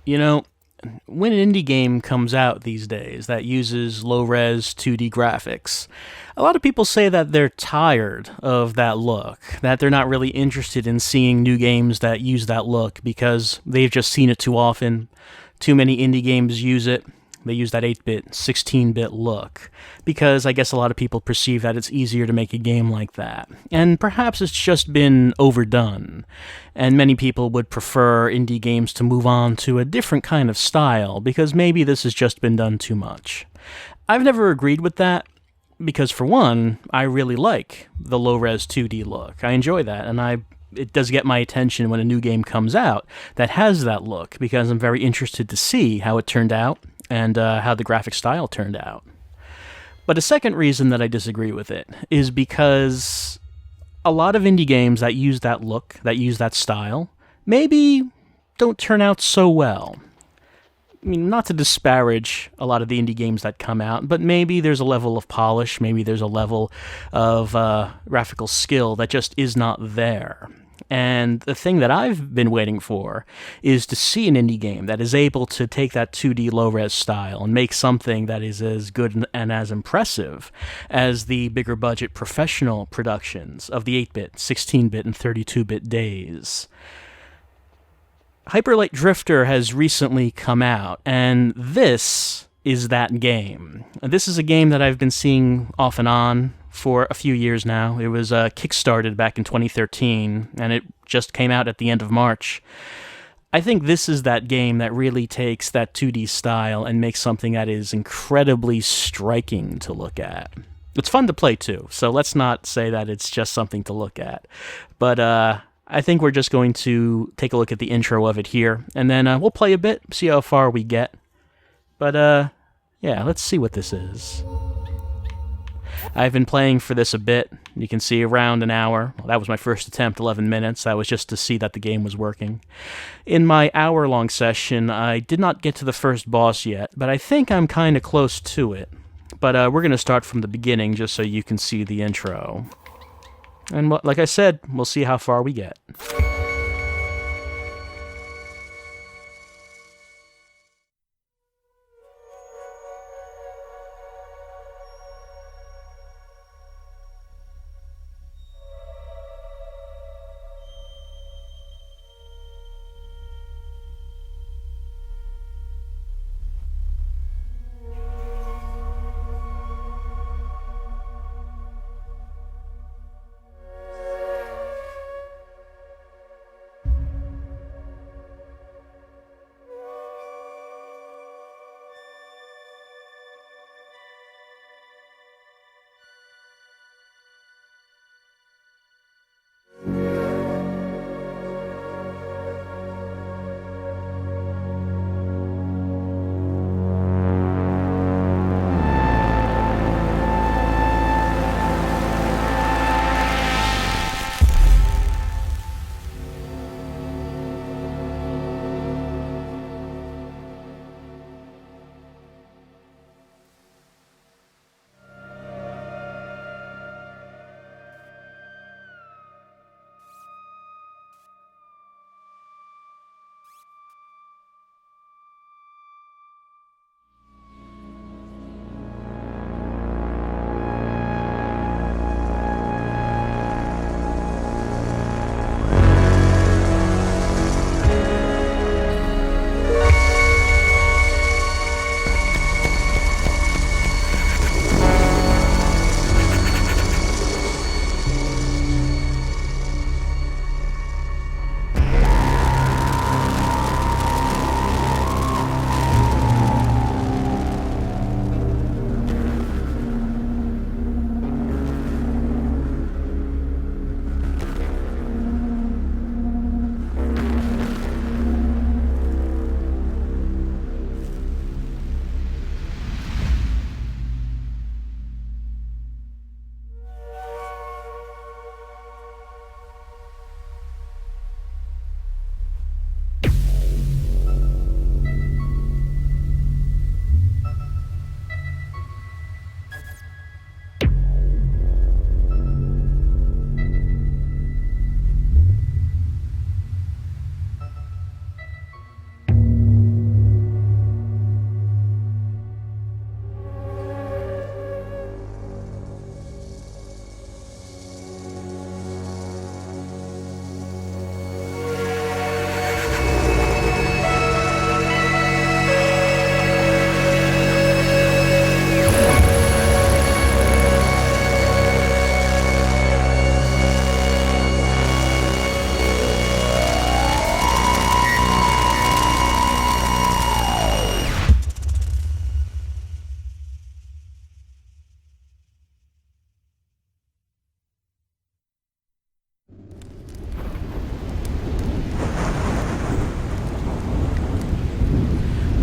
You know, when an indie game comes out these days that uses low res 2D graphics, a lot of people say that they're tired of that look, that they're not really interested in seeing new games that use that look because they've just seen it too often. Too many indie games use it. They use that 8-bit, 16-bit look because I guess a lot of people perceive that it's easier to make a game like that. And perhaps it's just been overdone. And many people would prefer indie games to move on to a different kind of style because maybe this has just been done too much. I've never agreed with that because, for one, I really like the low res 2D look. I enjoy that, and it does get my attention when a new game comes out that has that look because I'm very interested to see how it turned out and how the graphic style turned out. But a second reason that I disagree with it is because a lot of indie games that use that look, that use that style, maybe don't turn out so well. I mean, not to disparage a lot of the indie games that come out, but maybe there's a level of polish, maybe there's a level of graphical skill that just is not there. And the thing that I've been waiting for is to see an indie game that is able to take that 2D low res style and make something that is as good and as impressive as the bigger budget professional productions of the 8-bit, 16-bit, and 32-bit days. Hyperlight Drifter has recently come out, and this is that game. This is a game that I've been seeing off and on for a few years now. It was kickstarted back in 2013, and it just came out at the end of March. I think this is that game that really takes that 2D style and makes something that is incredibly striking to look at. It's fun to play too, so let's not say that it's just something to look at. But I think we're just going to take a look at the intro of it here, and then we'll play a bit, see how far we get. But yeah, let's see what this is. I've been playing for this a bit. You can see around an hour. Well, that was my first attempt, 11 minutes. That was just to see that the game was working. In my hour-long session, I did not get to the first boss yet, but I think I'm kind of close to it. But we're going to start from the beginning just so you can see the intro. And like I said, we'll see how far we get.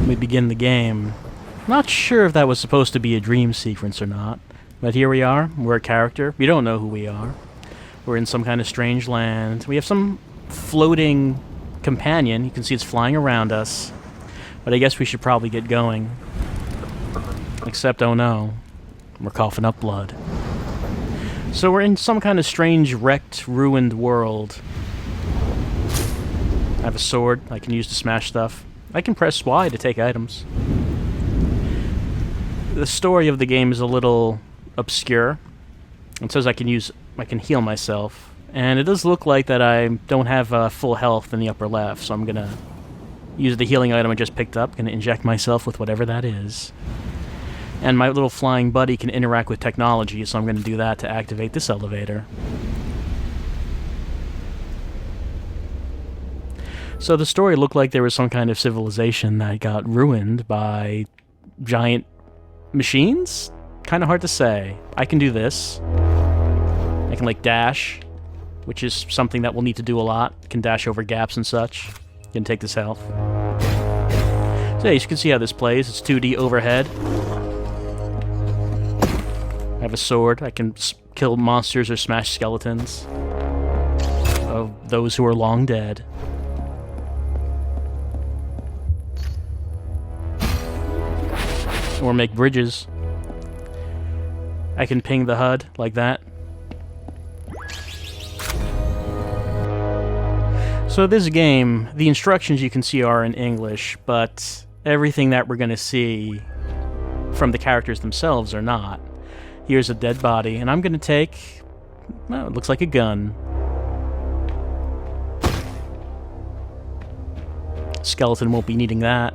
we begin the game. Not sure if that was supposed to be a dream sequence or not, but here we are. We're a character. We don't know who we are. We're in some kind of strange land. We have some floating companion. You can see it's flying around us. But I guess we should probably get going. Except, oh no, we're coughing up blood. So we're in some kind of strange, wrecked, ruined world. I have a sword I can use to smash stuff. I can press Y to take items. The story of the game is a little obscure. It says I can heal myself. And it does look like that I don't have full health in the upper left, so I'm gonna use the healing item I just picked up. Gonna inject myself with whatever that is. And my little flying buddy can interact with technology, so I'm gonna do that to activate this elevator. So the story looked like there was some kind of civilization that got ruined by giant machines? Kind of hard to say. I can do this. I can, like, dash, which is something that we'll need to do a lot. Can dash over gaps and such. Can take this health. So yeah, you can see how this plays. It's 2D overhead. I have a sword. I can kill monsters or smash skeletons of those who are long dead. Or make bridges. I can ping the HUD like that. So this game, the instructions you can see are in English, but everything that we're going to see from the characters themselves are not. Here's a dead body, and I'm going to take... well, it looks like a gun. Skeleton won't be needing that.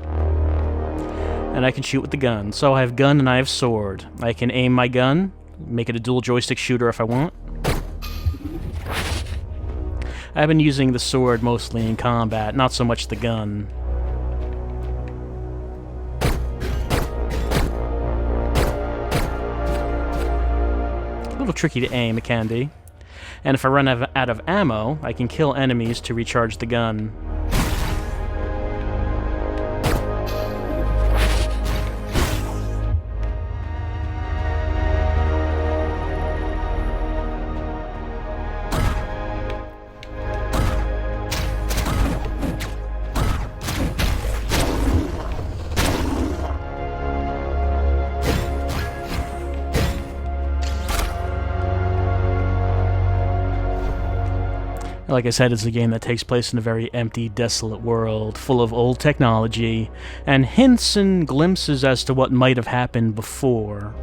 And I can shoot with the gun. So I have gun and I have sword. I can aim my gun, make it a dual joystick shooter if I want. I've been using the sword mostly in combat, not so much the gun. A little tricky to aim, it can be. And if I run out of ammo, I can kill enemies to recharge the gun. Like I said, it's a game that takes place in a very empty, desolate world, full of old technology, and hints and glimpses as to what might have happened before.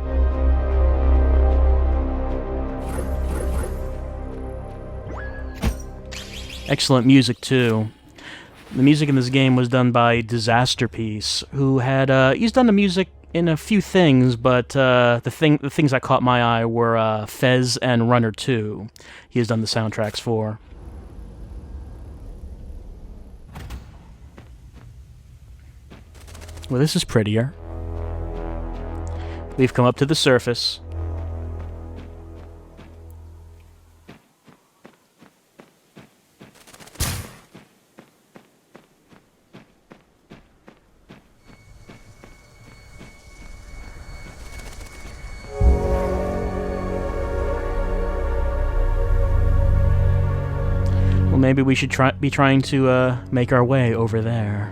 Excellent music, too. The music in this game was done by Disasterpeace, who had, he's done the music in a few things, but the things that caught my eye were Fez and Runner 2. He has done the soundtracks for. Well, this is prettier. We've come up to the surface. Well, maybe we should be trying to make our way over there.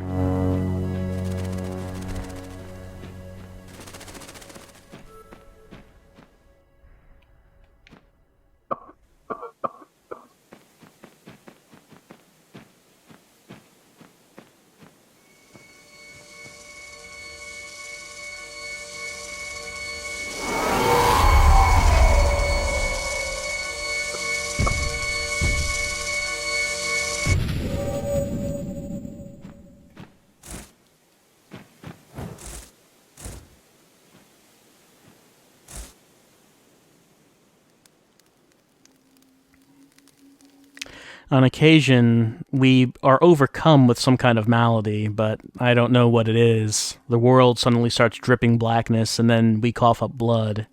On occasion, we are overcome with some kind of malady, but I don't know what it is. The world suddenly starts dripping blackness, and then we cough up blood.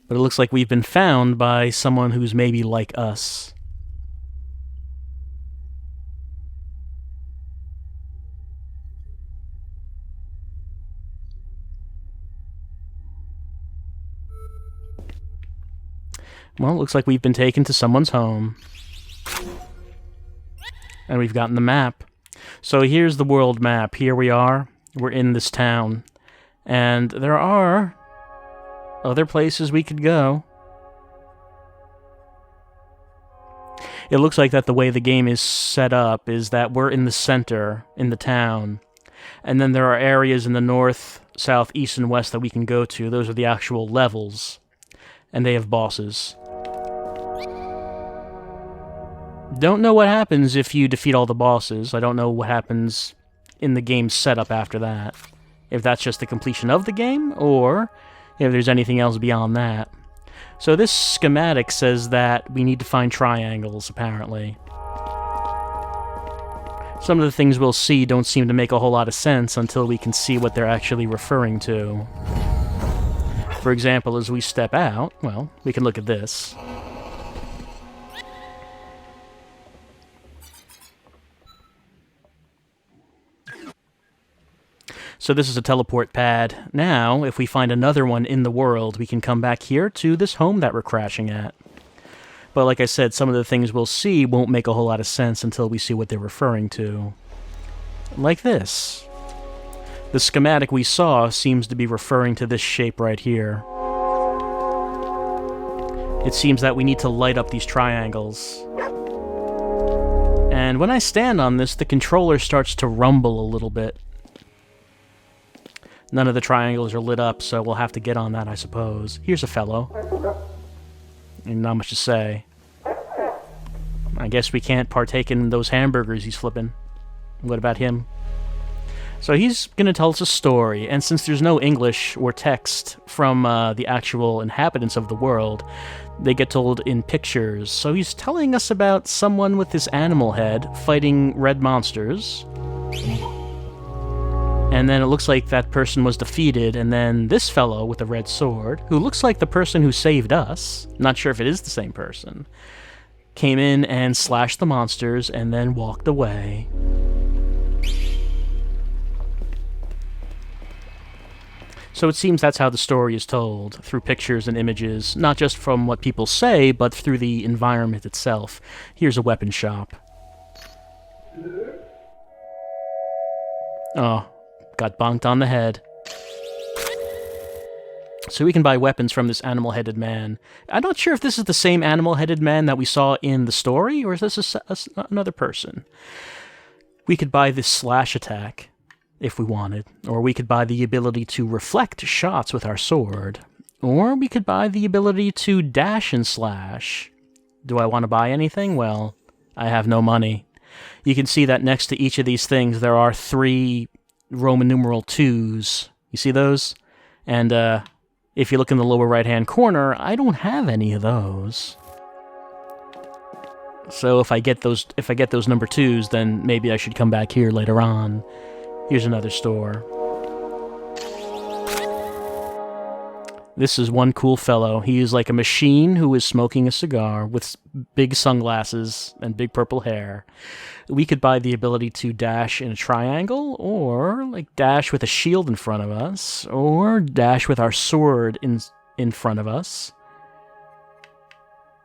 But it looks like we've been found by someone who's maybe like us. Well, it looks like we've been taken to someone's home. And we've gotten the map. So here's the world map. Here we are. We're in this town. And there are other places we could go. It looks like that the way the game is set up is that we're in the center, in the town. And then there are areas in the north, south, east, and west that we can go to. Those are the actual levels. And they have bosses. Don't know what happens if you defeat all the bosses. I don't know what happens in the game's setup after that. If that's just the completion of the game, or if there's anything else beyond that. So this schematic says that we need to find triangles, apparently. Some of the things we'll see don't seem to make a whole lot of sense until we can see what they're actually referring to. For example, as we step out, well, we can look at this. So this is a teleport pad. Now, if we find another one in the world, we can come back here to this home that we're crashing at. But like I said, some of the things we'll see won't make a whole lot of sense until we see what they're referring to. Like this. The schematic we saw seems to be referring to this shape right here. It seems that we need to light up these triangles. And when I stand on this, the controller starts to rumble a little bit. None of the triangles are lit up, so we'll have to get on that, I suppose. Here's a fellow. And not much to say. I guess we can't partake in those hamburgers he's flipping. What about him? So he's going to tell us a story, and since there's no English or text from the actual inhabitants of the world, they get told in pictures. So he's telling us about someone with this animal head fighting red monsters. And then it looks like that person was defeated, and then this fellow with a red sword, who looks like the person who saved us, not sure if it is the same person, came in and slashed the monsters and then walked away. So it seems that's how the story is told, through pictures and images, not just from what people say, but through the environment itself. Here's a weapon shop. Oh. Got bonked on the head. So we can buy weapons from this animal-headed man. I'm not sure if this is the same animal-headed man that we saw in the story, or is this another person? We could buy this slash attack, if we wanted. Or we could buy the ability to reflect shots with our sword. Or we could buy the ability to dash and slash. Do I want to buy anything? Well, I have no money. You can see that next to each of these things there are 3 Roman numeral 2s. You see those? And if you look in the lower right-hand corner, I don't have any of those. So if I get those number 2s, then maybe I should come back here later on. Here's another store. This is one cool fellow. He is like a machine who is smoking a cigar with big sunglasses and big purple hair. We could buy the ability to dash in a triangle, or like dash with a shield in front of us, or dash with our sword in front of us.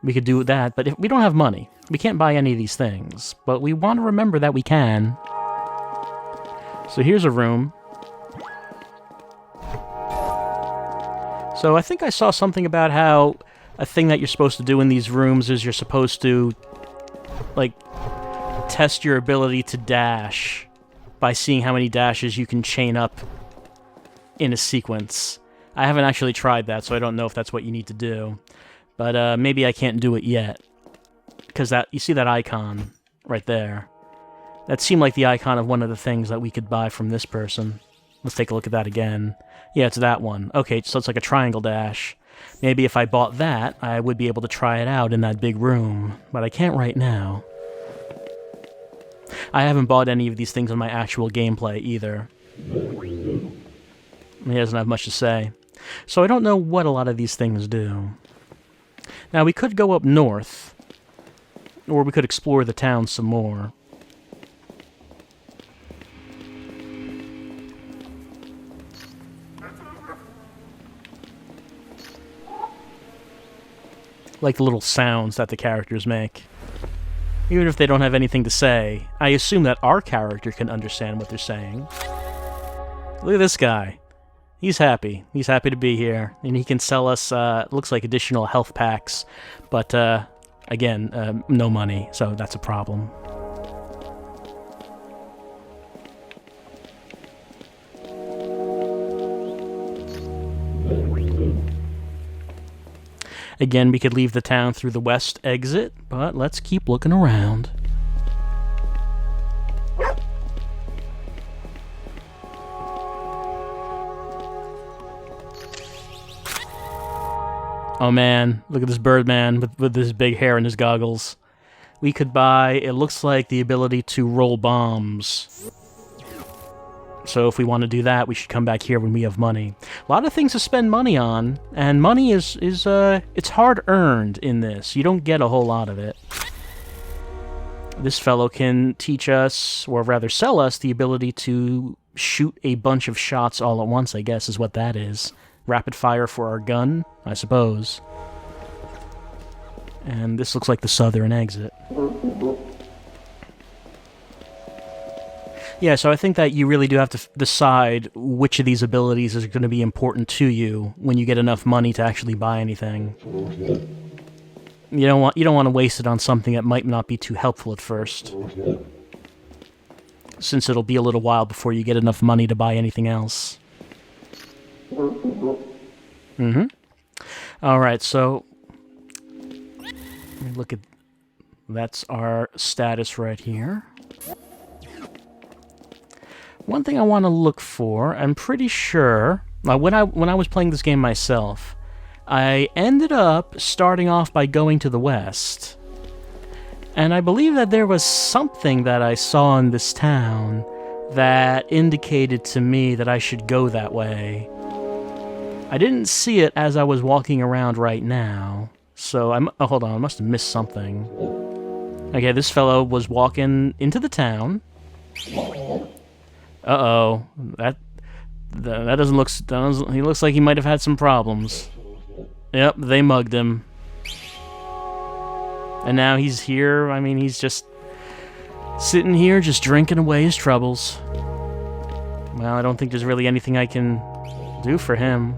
We could do that, but if we don't have money, we can't buy any of these things. But we want to remember that we can. So here's a room. So I think I saw something about how a thing that you're supposed to do in these rooms is you're supposed to, like, test your ability to dash by seeing how many dashes you can chain up in a sequence. I haven't actually tried that, so I don't know if that's what you need to do. But maybe I can't do it yet. Because you see that icon right there. That seemed like the icon of one of the things that we could buy from this person. Let's take a look at that again. Yeah, it's that one. Okay, so it's like a triangle dash. Maybe if I bought that, I would be able to try it out in that big room. But I can't right now. I haven't bought any of these things in my actual gameplay either. He doesn't have much to say. So I don't know what a lot of these things do. Now, we could go up north, or we could explore the town some more. like the little sounds that the characters make. Even if they don't have anything to say, I assume that our character can understand what they're saying. Look at this guy. He's happy. He's happy to be here. And he can sell us, looks like additional health packs. But, again, no money, so that's a problem. Again, we could leave the town through the west exit, but let's keep looking around. Oh man, look at this Birdman with his big hair and his goggles. We could buy, it looks like, the ability to roll bombs. So if we want to do that, we should come back here when we have money. A lot of things to spend money on, and money is it's hard-earned in this. You don't get a whole lot of it. This fellow can teach us, or rather sell us, the ability to shoot a bunch of shots all at once, I guess, is what that is. Rapid fire for our gun, I suppose. And this looks like the southern exit. Yeah, so I think that you really do have to decide which of these abilities is going to be important to you when you get enough money to actually buy anything. You don't want to waste it on something that might not be too helpful at first, since it'll be a little while before you get enough money to buy anything else. Alright, so let me look at, that's our status right here. One thing I want to look for, I'm pretty sure, when I was playing this game myself, I ended up starting off by going to the west. And I believe that there was something that I saw in this town that indicated to me that I should go that way. I didn't see it as I was walking around right now, so oh, hold on, I must have missed something. Okay, this fellow was walking into the town. Uh-oh, that doesn't look, he looks like he might have had some problems. Yep, they mugged him. And now he's here, I mean, he's just sitting here, just drinking away his troubles. Well, I don't think there's really anything I can do for him.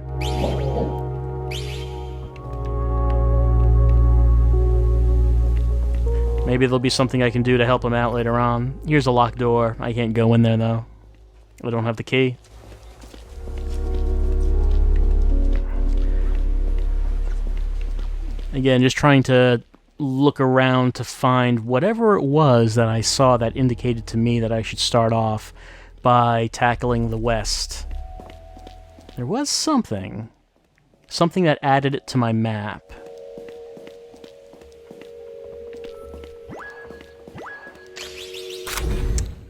Maybe there'll be something I can do to help him out later on. Here's a locked door. I can't go in there, though. I don't have the key. Again, just trying to look around to find whatever it was that I saw that indicated to me that I should start off by tackling the west. There was something. Something that added it to my map.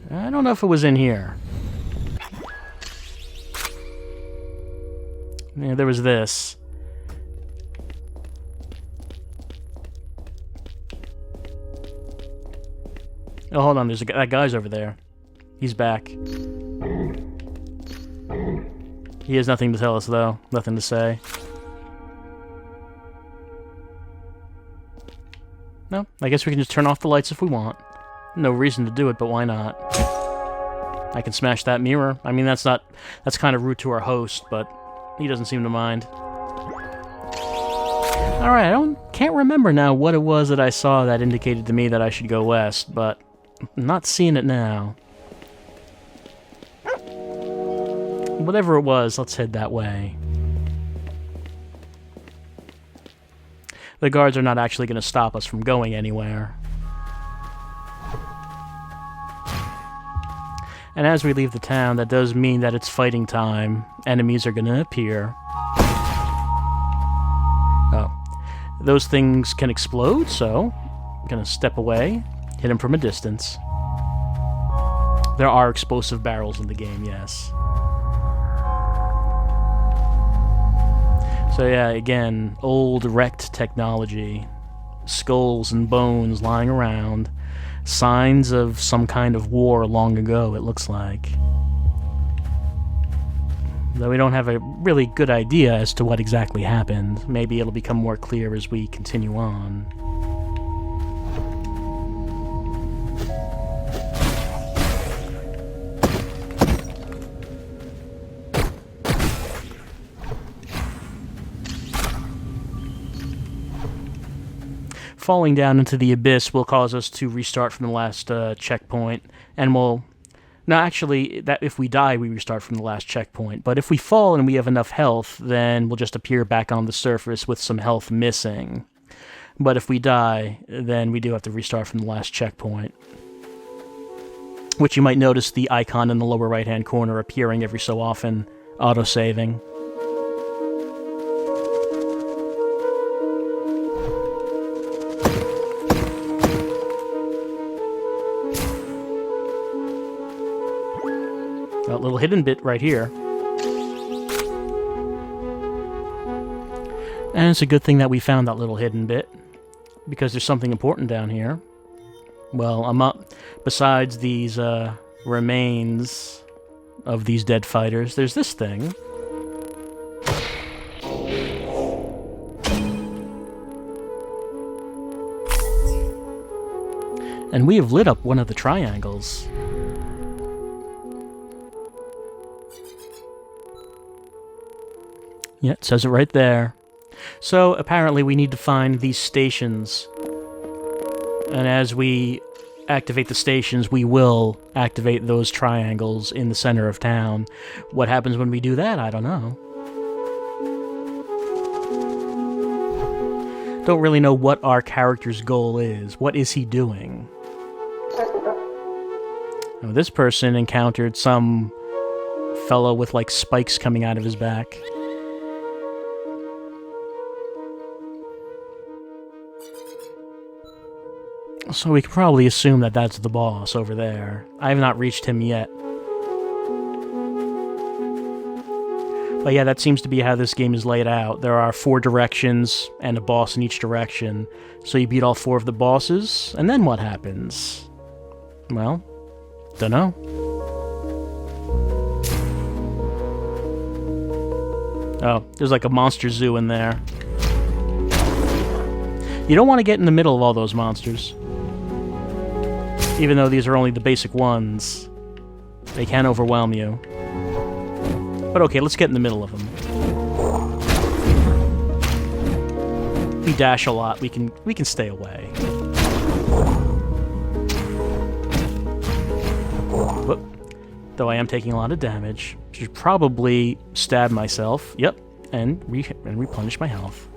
I don't know if it was in here. Yeah, there was this. Oh, hold on, that guy's over there. He's back. He has nothing to tell us, though. Nothing to say. No, I guess we can just turn off the lights if we want. No reason to do it, but why not? I can smash that mirror. I mean, that's kind of rude to our host, but he doesn't seem to mind. Alright, can't remember now what it was that I saw that indicated to me that I should go west, but I'm not seeing it now. Whatever it was, let's head that way. The guards are not actually going to stop us from going anywhere. And as we leave the town, that does mean that it's fighting time. Enemies are going to appear. Oh. Those things can explode, so I'm going to step away, hit them from a distance. There are explosive barrels in the game, yes. So yeah, again, old wrecked technology. Skulls and bones lying around. Signs of some kind of war long ago, it looks like. though we don't have a really good idea as to what exactly happened. Maybe it'll become more clear as we continue on. Falling down into the abyss will cause us to restart from the last checkpoint, and we'll... No, actually, that if we die, we restart from the last checkpoint. But if we fall and we have enough health, then we'll just appear back on the surface with some health missing. But if we die, then we do have to restart from the last checkpoint. Which you might notice the icon in the lower right-hand corner appearing every so often, auto-saving. A little hidden bit right here. And it's a good thing that we found that little hidden bit, because there's something important down here. Well, I'm up. Besides these remains of these dead fighters, there's this thing. And we have lit up one of the triangles. Yeah, it says it right there. So, apparently we need to find these stations. And as we activate the stations, we will activate those triangles in the center of town. What happens when we do that, I don't know. Don't really know what our character's goal is. What is he doing? Now, this person encountered some fellow with, like, spikes coming out of his back. So we can probably assume that that's the boss over there. I have not reached him yet. But yeah, that seems to be how this game is laid out. There are 4 directions and a boss in each direction. So you beat all 4 of the bosses, and then what happens? Well, dunno. Oh, there's like a monster zoo in there. You don't want to get in the middle of all those monsters. Even though these are only the basic ones, they can overwhelm you. But okay, let's get in the middle of them. If we dash a lot, we can stay away. Whoop. Though I am taking a lot of damage, should probably stab myself. Yep, and replenish my health.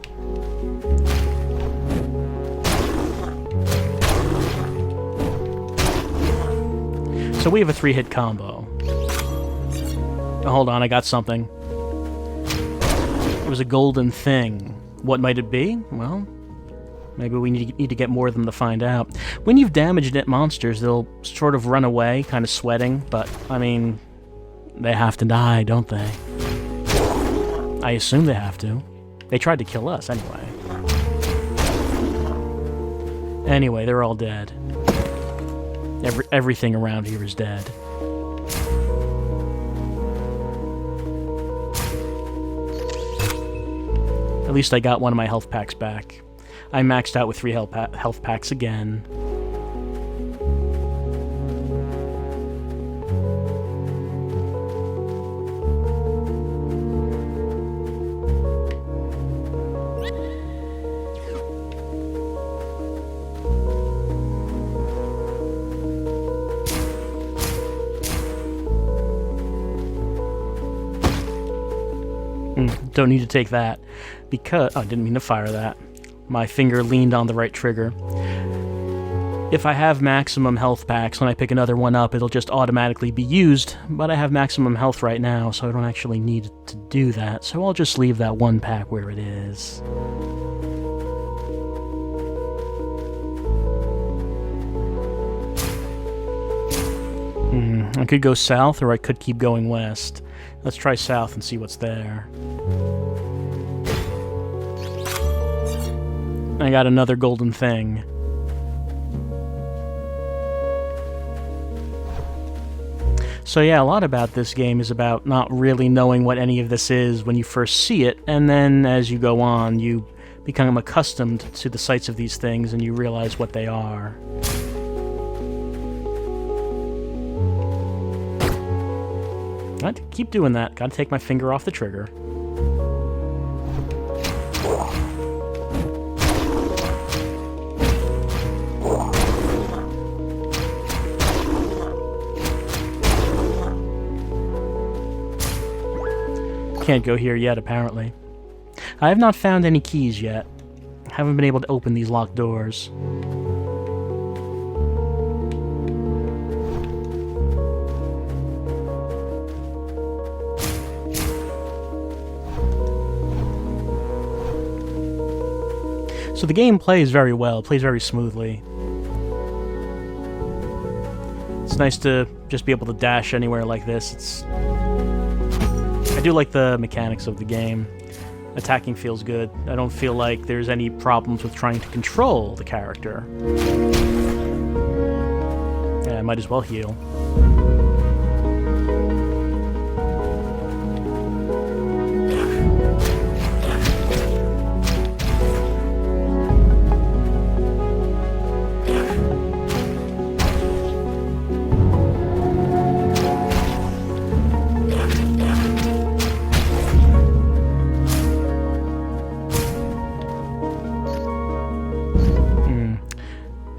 So we have a 3-hit combo. Oh, hold on, I got something. It was a golden thing. What might it be? Well, maybe we need to get more of them to find out. When you've damaged monsters, they'll sort of run away, kind of sweating, but, I mean, they have to die, don't they? I assume they have to. They tried to kill us, anyway. Anyway, they're all dead. Everything around here is dead. At least I got one of my health packs back. I maxed out with 3 health packs again. Don't need to take that, because... Oh, I didn't mean to fire that. My finger leaned on the right trigger. If I have maximum health packs, when I pick another one up, it'll just automatically be used, but I have maximum health right now, so I don't actually need to do that, so I'll just leave that 1 pack where it is. I could go south, or I could keep going west. Let's try south and see what's there. I got another golden thing. So yeah, a lot about this game is about not really knowing what any of this is when you first see it, and then as you go on, you become accustomed to the sights of these things and you realize what they are. I'd keep doing that. Gotta take my finger off the trigger. Can't go here yet, apparently. I have not found any keys yet. Haven't been able to open these locked doors. So the game plays very well, plays very smoothly. It's nice to just be able to dash anywhere like this. I do like the mechanics of the game. Attacking feels good. I don't feel like there's any problems with trying to control the character. Yeah, I might as well heal.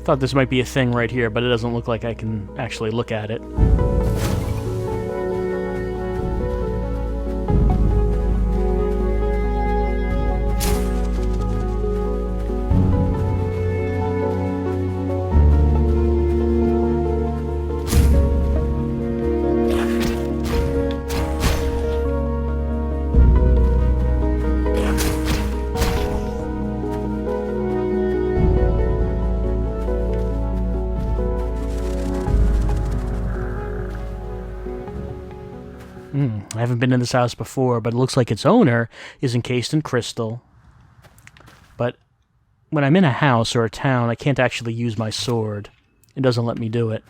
Thought this might be a thing right here, but it doesn't look like I can actually look at it. I haven't been in this house before, but it looks like its owner is encased in crystal. But when I'm in a house or a town, I can't actually use my sword. It doesn't let me do it.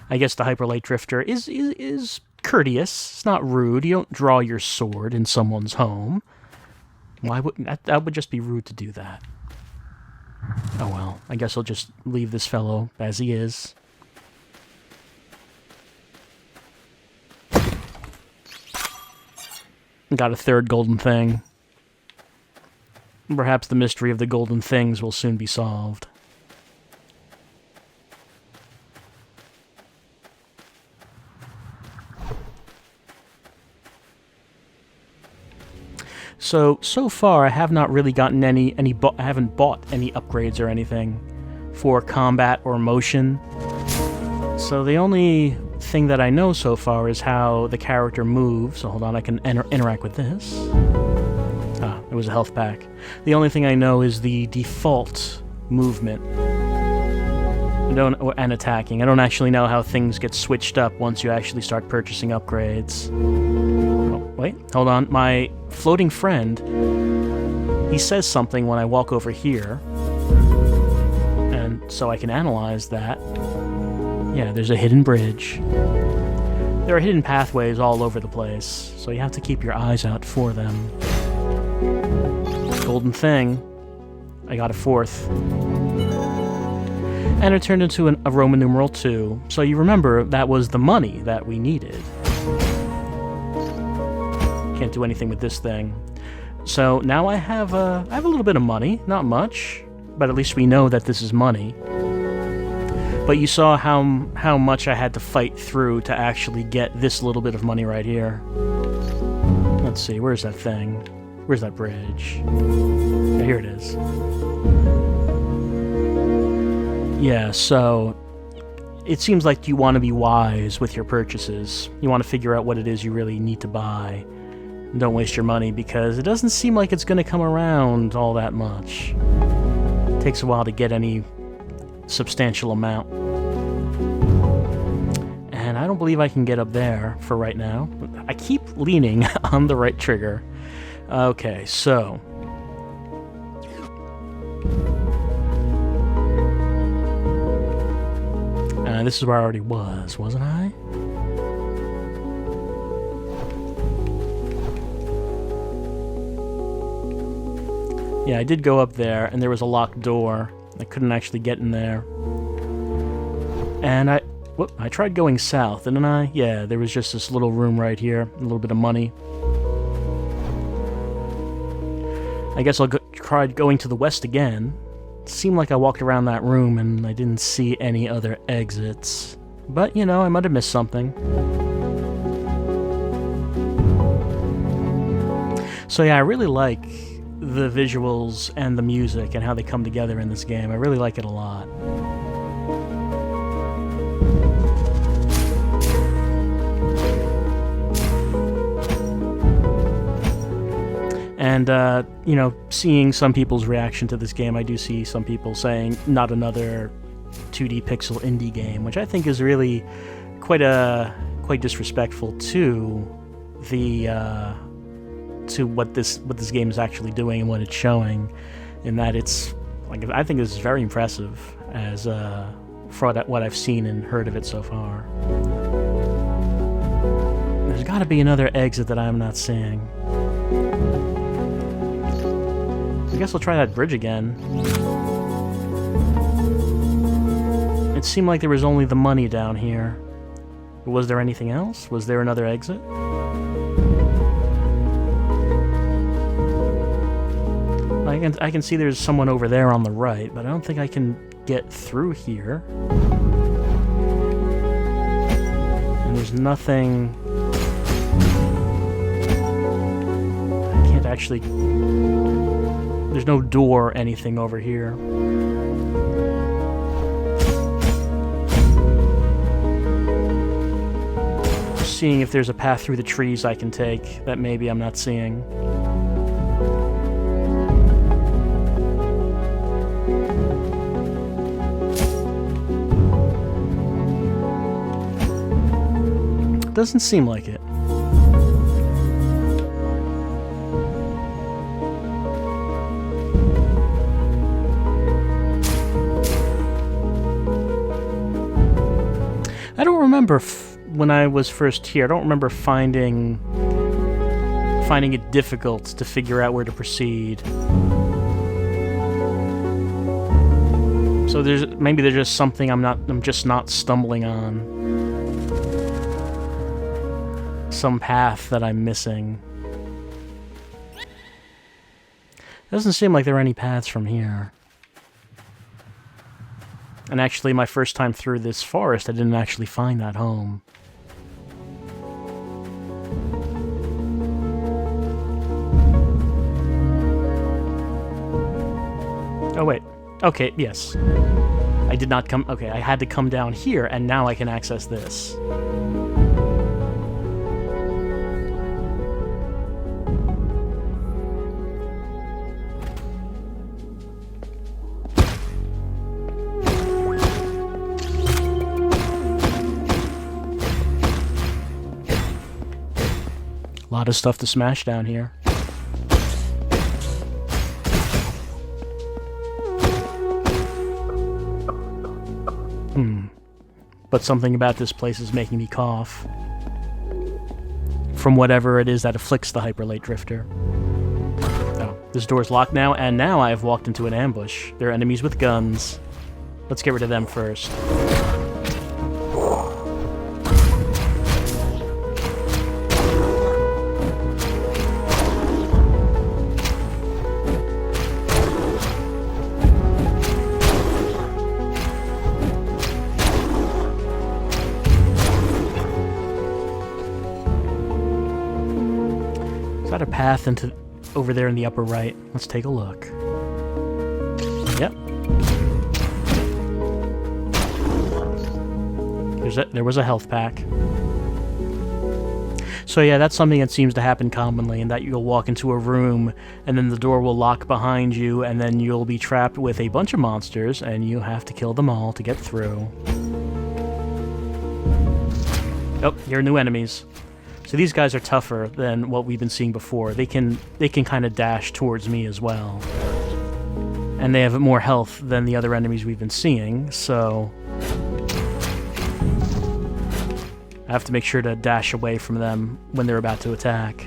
I guess the Hyperlight Drifter is courteous. It's not rude. You don't draw your sword in someone's home. Why would that would just be rude to do that. Oh well, I guess I'll just leave this fellow as he is. Got a third golden thing. Perhaps the mystery of the golden things will soon be solved. So far I have not really gotten I haven't bought any upgrades or anything for combat or motion. So the only thing that I know so far is how the character moves. So hold on, I can interact with this. Ah, it was a health pack. The only thing I know is the default movement. And attacking. I don't actually know how things get switched up once you actually start purchasing upgrades. Oh, wait, hold on. My floating friend, he says something when I walk over here. And so I can analyze that. Yeah, there's a hidden bridge. There are hidden pathways all over the place, so you have to keep your eyes out for them. Golden thing. I got a fourth. And it turned into a Roman numeral 2, so you remember that was the money that we needed. Can't do anything with this thing. So now I have a little bit of money, not much, but at least we know that this is money. But you saw how much I had to fight through to actually get this little bit of money right here. Let's see, where's that thing? Where's that bridge? Yeah, here it is. Yeah, so it seems like you want to be wise with your purchases. You want to figure out what it is you really need to buy. And don't waste your money, because it doesn't seem like it's going to come around all that much. It takes a while to get any substantial amount. And I don't believe I can get up there for right now. I keep leaning on the right trigger. Okay, so this is where I already was, wasn't I? Yeah, I did go up there, and there was a locked door. I couldn't actually get in there. And I tried going south, didn't I? Yeah, there was just this little room right here, a little bit of money. I guess I'll try going to the west again. It seemed like I walked around that room and I didn't see any other exits. But, you know, I might have missed something. So yeah, I really like the visuals and the music and how they come together in this game. I really like it a lot. And, you know, seeing some people's reaction to this game, I do see some people saying, not another 2D pixel indie game, which I think is really quite disrespectful to the, to what this game is actually doing and what it's showing, in that it's, like, I think this is very impressive as, for what I've seen and heard of it so far. There's gotta be another exit that I'm not seeing. I guess I'll try that bridge again. It seemed like there was only the money down here. Was there anything else? Was there another exit? I can see there's someone over there on the right, but I don't think I can get through here. And there's nothing... I can't actually... There's no door or anything over here. Just seeing if there's a path through the trees I can take that maybe I'm not seeing. Doesn't seem like it. I don't remember when I was first here. I don't remember finding it difficult to figure out where to proceed. So maybe there's just something I'm just not stumbling on. Some path that I'm missing. Doesn't seem like there are any paths from here. And actually, my first time through this forest, I didn't actually find that home. Oh, wait. Okay, yes. I did not come... Okay, I had to come down here, and now I can access this. A lot of stuff to smash down here. But something about this place is making me cough. From whatever it is that afflicts the Hyperlight Drifter. Oh, this door's locked now, and now I have walked into an ambush. There are enemies with guns. Let's get rid of them first. A path into over there in the upper right. Let's take a look. Yep. There was a health pack. So yeah, that's something that seems to happen commonly, in that you'll walk into a room and then the door will lock behind you, and then you'll be trapped with a bunch of monsters and you have to kill them all to get through. Oh, here are new enemies. So these guys are tougher than what we've been seeing before. They can kind of dash towards me as well. And they have more health than the other enemies we've been seeing, so... I have to make sure to dash away from them when they're about to attack.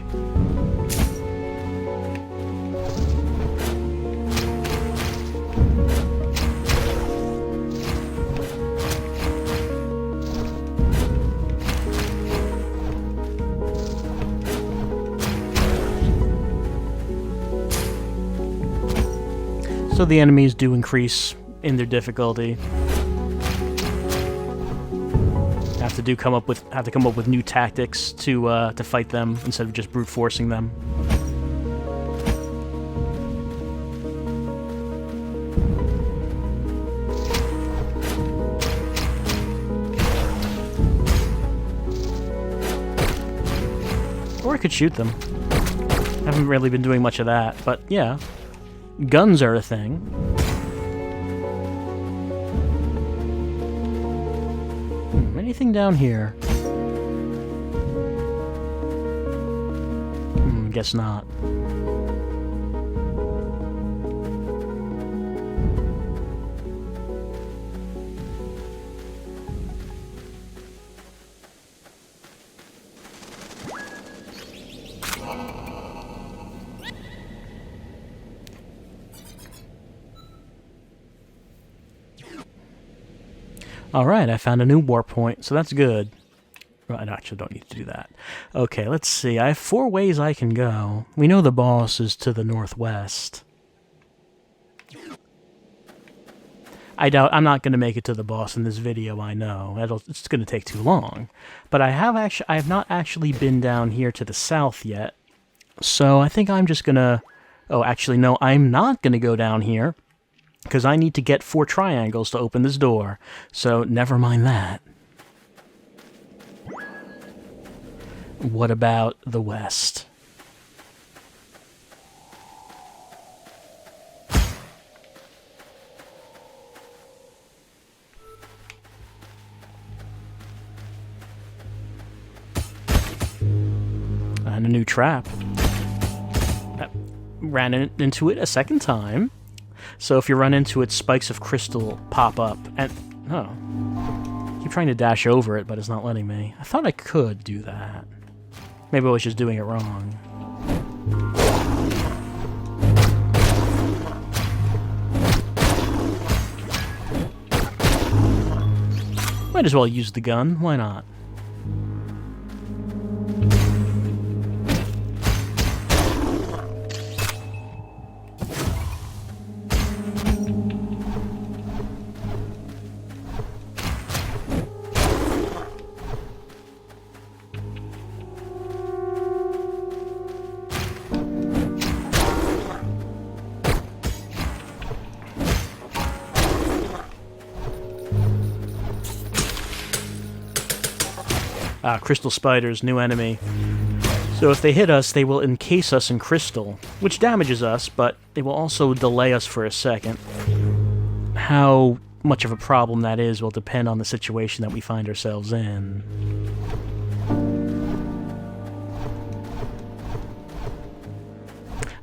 So the enemies do increase in their difficulty. Have to come up with new tactics to fight them instead of just brute forcing them. Or I could shoot them. Haven't really been doing much of that, but yeah, guns are a thing. Anything down here? Guess not. Alright, I found a new warp point, so that's good. Well, I actually don't need to do that. Okay, let's see. I have 4 ways I can go. We know the boss is to the northwest. I'm not going to make it to the boss in this video, I know. It's going to take too long. But I have not actually been down here to the south yet. So I think I'm just going to... Oh, actually, no, I'm not going to go down here. Because I need to get 4 triangles to open this door. So, never mind that. What about the west? And a new trap. Ran into it a second time. So if you run into it, spikes of crystal pop up, and... Oh. I keep trying to dash over it, but it's not letting me. I thought I could do that. Maybe I was just doing it wrong. Might as well use the gun, why not? Crystal spiders, new enemy. So if they hit us, they will encase us in crystal, which damages us, but it will also delay us for a second. How much of a problem that is will depend on the situation that we find ourselves in.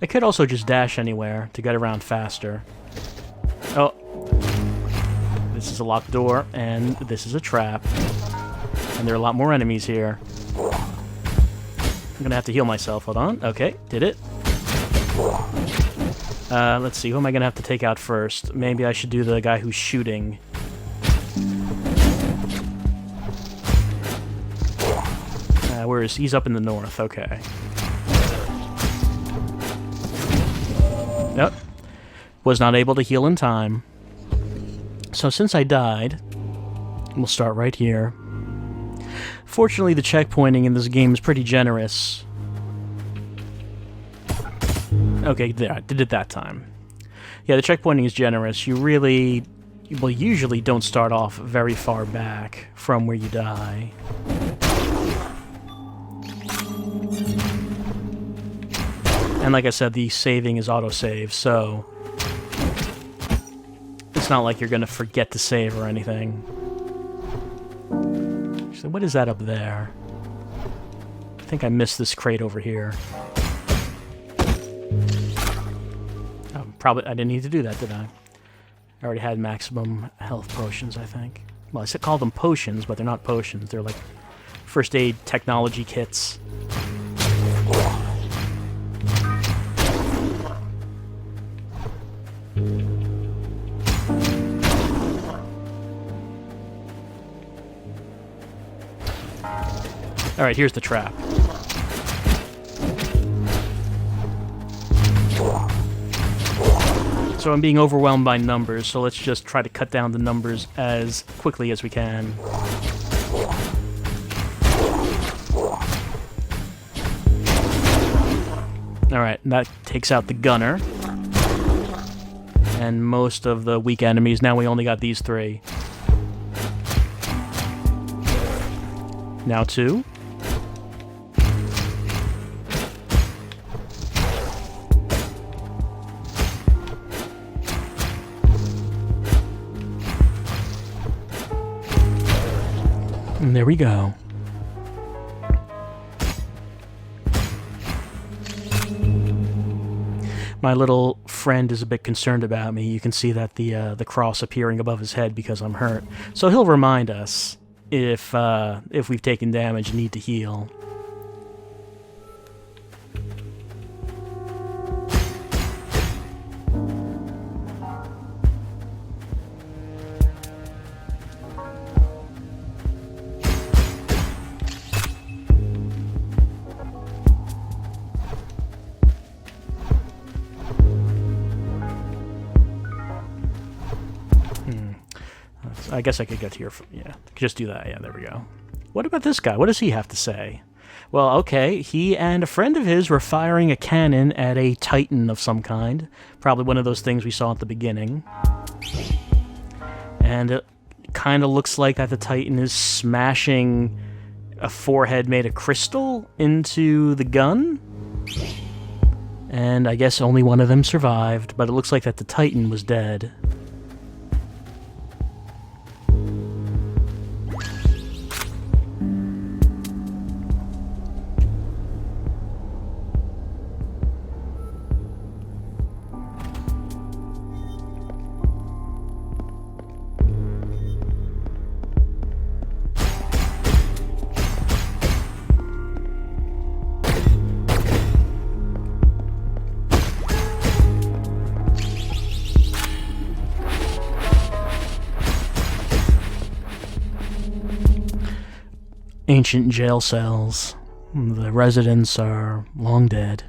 I could also just dash anywhere to get around faster. Oh. This is a locked door, and this is a trap. And there are a lot more enemies here. I'm gonna have to heal myself. Hold on. Okay, did it. Let's see. Who am I gonna have to take out first? Maybe I should do the guy who's shooting. Where is he? He's up in the north. Okay. Nope. Was not able to heal in time. So since I died, we'll start right here. Fortunately, the checkpointing in this game is pretty generous. Okay, there, I did it that time. Yeah, the checkpointing is generous. You usually don't start off very far back from where you die. And like I said, the saving is autosave, so it's not like you're gonna forget to save or anything. So what is that up there? I think I missed this crate over here. Oh, probably I didn't need to do that, did I? I already had maximum health potions, I think. Well, I call them potions, but they're not potions. They're like first aid technology kits. Alright, here's the trap. So I'm being overwhelmed by numbers, so let's just try to cut down the numbers as quickly as we can. Alright, that takes out the gunner. And most of the weak enemies. Now we only got these 3. Now 2. And there we go. My little friend is a bit concerned about me. You can see that the cross appearing above his head because I'm hurt. So he'll remind us if we've taken damage and need to heal. I guess I could get here. Yeah, just do that. Yeah, there we go. What about this guy? What does he have to say? Well, okay, he and a friend of his were firing a cannon at a titan of some kind. Probably one of those things we saw at the beginning. And it kind of looks like that the titan is smashing a forehead made of crystal into the gun. And I guess only one of them survived, but it looks like that the titan was dead. Ancient jail cells. The residents are long dead.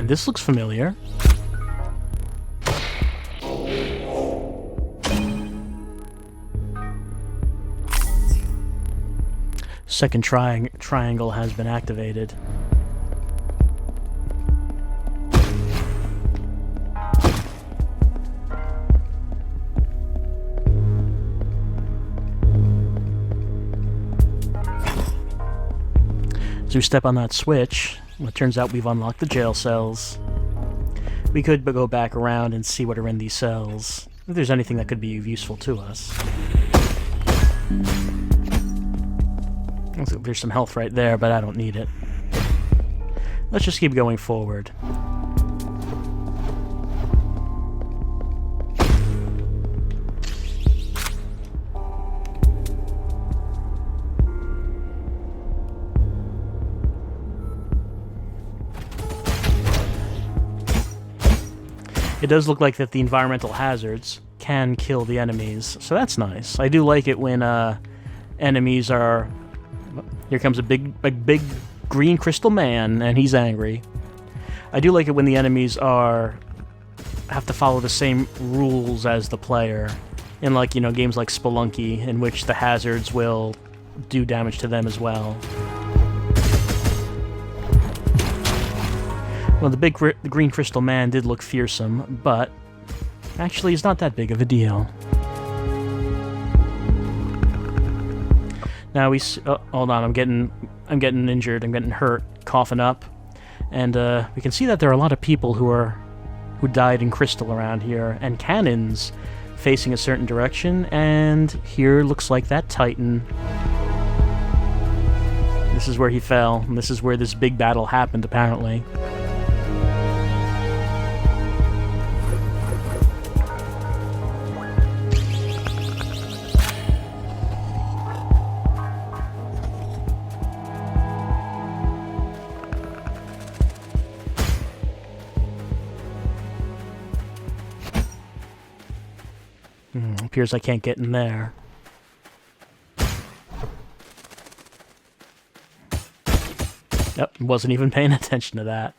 This looks familiar. Second triangle has been activated. So we step on that switch. Well, it turns out we've unlocked the jail cells. We could go back around and see what are in these cells, if there's anything that could be useful to us. There's some health right there, but I don't need it. Let's just keep going forward. It does look like that the environmental hazards can kill the enemies, so that's nice. I do like it when enemies are... Here comes a big green crystal man, and he's angry. I do like it when the enemies have to follow the same rules as the player, in games like Spelunky, in which the hazards will do damage to them as well. Well, the green crystal man did look fearsome, but actually he's not that big of a deal. Now hold on, I'm getting injured, I'm getting hurt, coughing up, and we can see that there are a lot of people who died in crystal around here, and cannons facing a certain direction, and here looks like that titan. This is where he fell, and this is where this big battle happened, apparently. Appears I can't get in there. Yep, wasn't even paying attention to that.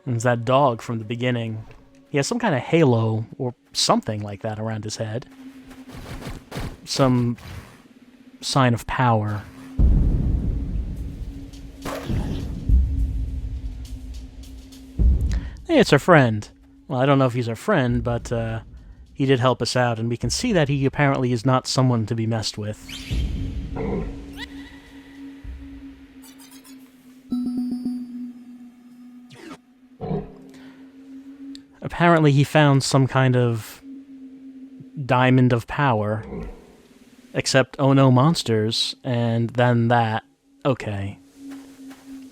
There's that dog from the beginning. He has some kind of halo or something like that around his head. Some sign of power. Hey, it's our friend. Well, I don't know if he's our friend, but he did help us out, and we can see that he apparently is not someone to be messed with. Apparently he found some kind of diamond of power. Except, oh no, monsters, and then that. Okay.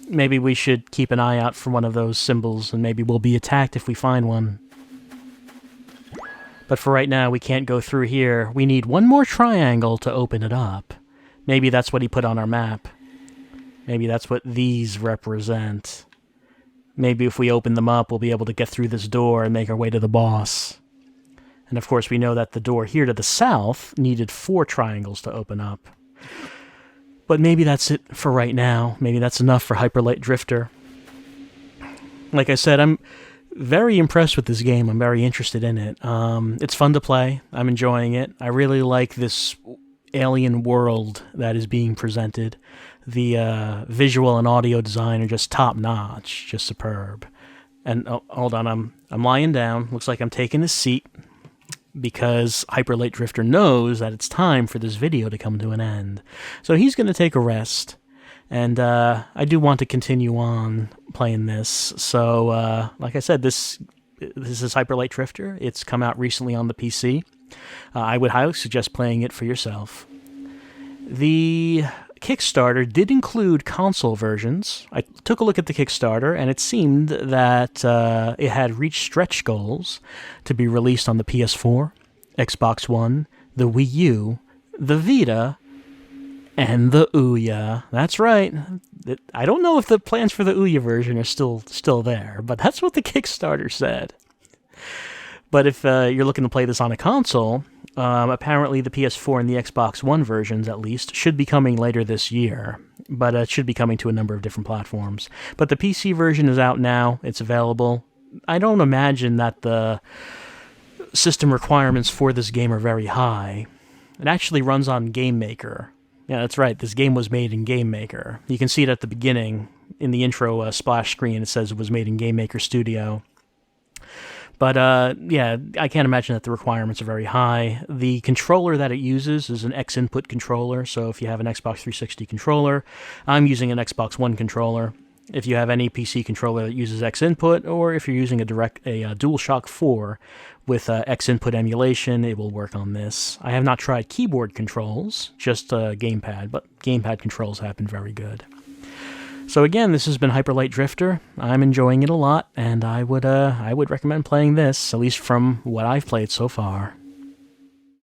Maybe we should keep an eye out for one of those symbols, and maybe we'll be attacked if we find one. But for right now, we can't go through here. We need one more triangle to open it up. Maybe that's what he put on our map. Maybe that's what these represent. Maybe if we open them up, we'll be able to get through this door and make our way to the boss. And of course, we know that the door here to the south needed 4 triangles to open up. But maybe that's it for right now. Maybe that's enough for Hyper Light Drifter. Like I said, I'm very impressed with this game. I'm very interested in it. It's fun to play. I'm enjoying it. I really like this alien world that is being presented. The visual and audio design are just top-notch, just superb. And oh, hold on, I'm lying down. Looks like I'm taking a seat because Hyper Light Drifter knows that it's time for this video to come to an end. So he's going to take a rest, and I do want to continue on playing this. So, like I said, this is Hyper Light Drifter. It's come out recently on the PC. I would highly suggest playing it for yourself. The Kickstarter did include console versions. I took a look at the Kickstarter, and it seemed that it had reached stretch goals to be released on the PS4, Xbox One, the Wii U, the Vita, and the Ouya. That's right. I don't know if the plans for the Ouya version are still there, but that's what the Kickstarter said. But if you're looking to play this on a console, apparently the PS4 and the Xbox One versions, at least, should be coming later this year. But it should be coming to a number of different platforms. But the PC version is out now. It's available. I don't imagine that the system requirements for this game are very high. It actually runs on Game Maker. Yeah, that's right. This game was made in Game Maker. You can see it at the beginning. In the intro splash screen, it says it was made in Game Maker Studio. But, yeah, I can't imagine that the requirements are very high. The controller that it uses is an X-input controller, so if you have an Xbox 360 controller, I'm using an Xbox One controller. If you have any PC controller that uses X-input, or if you're using a DualShock 4 with X-input emulation, it will work on this. I have not tried keyboard controls, just gamepad, but gamepad controls have been very good. So again, this has been Hyper Light Drifter. I'm enjoying it a lot, and I would recommend playing this, at least from what I've played so far.